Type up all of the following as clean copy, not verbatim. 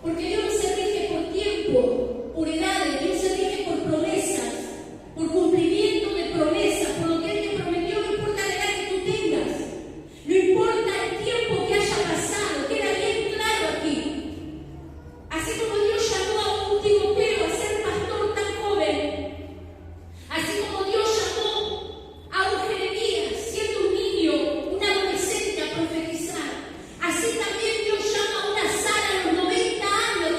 Porque Dios no se rige por tiempo, por edades, Dios se rige por promesas, por cumplimiento de promesas, por lo que Él te prometió, no importa la edad que tú tengas, no importa el tiempo que haya pasado, queda bien claro aquí. Así como Dios llamó a un Timoteo a ser pastor tan joven, así como Dios llamó a un Jeremías siendo un niño, un adolescente a profetizar, así también Dios llama a una Sara a los 90 años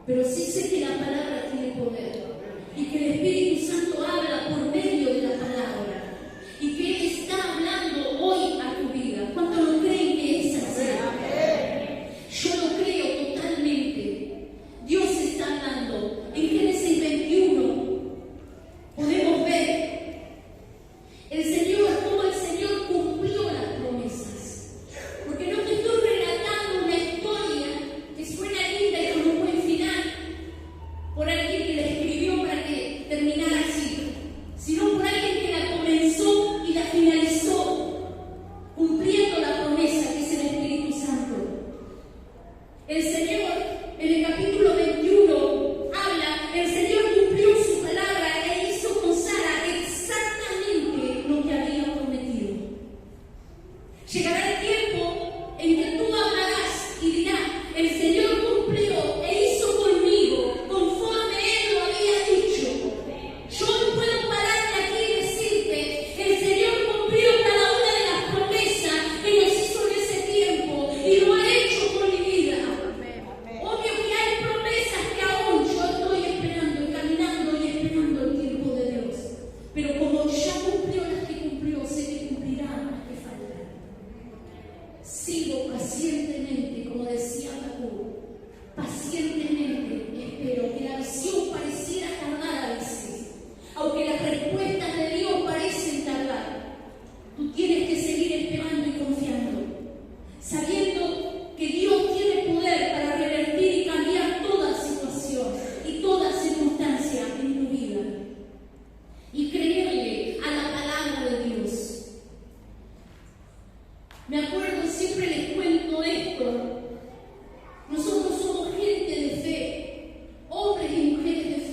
pero sí sé que la palabra tiene poder y que el Espíritu Santo habla por medio de la palabra y que Él está hablando hoy a tu vida. ¿Cuántos lo creen que es así? Yo lo creo totalmente. Dios está hablando. En Génesis 21 podemos ver cómo el Señor cumplió las promesas. Porque no te estoy relatando una historia que suena linda y con un buen final por alguien que la escribió para que terminara así, sino por alguien que la comenzó y la finalizó cumpliendo la promesa, que es el Espíritu Santo. El Señor, en el capítulo 21, habla, el Señor cumplió su palabra e hizo con Sara exactamente lo que había prometido. Llegará el tiempo en que tú hablarás y dirás, el Señor cumplió e hizo conmigo conforme Él lo había dicho. Yo no puedo pararte aquí y decirte, el Señor cumplió cada una de las promesas que nos hizo en ese tiempo y lo ha hecho con mi vida. Obvio que hay promesas que aún yo estoy esperando y caminando y esperando el tiempo de Dios. Pero como ya cumplió las que cumplió, sé que cumplirá las que faltan. Sigo pacientemente, como decía Jacob, pacientemente espero que la visión pareciera tardar a veces. Aunque las respuestas de Dios parecen tardar, tú tienes que seguir esperando y confiando, sabiendo que Dios tiene poder para revertir y cambiar toda situación y toda circunstancia en tu vida. Y creerle a la palabra de Dios. Me acuerdo, siempre les cuento esto. Nosotros somos gente de fe, hombres y mujeres de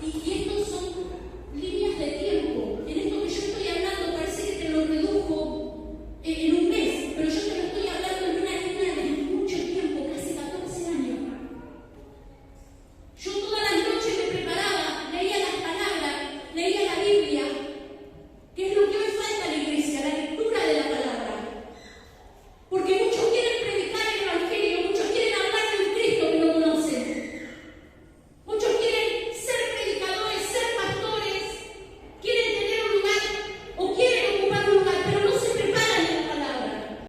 Y estos son líneas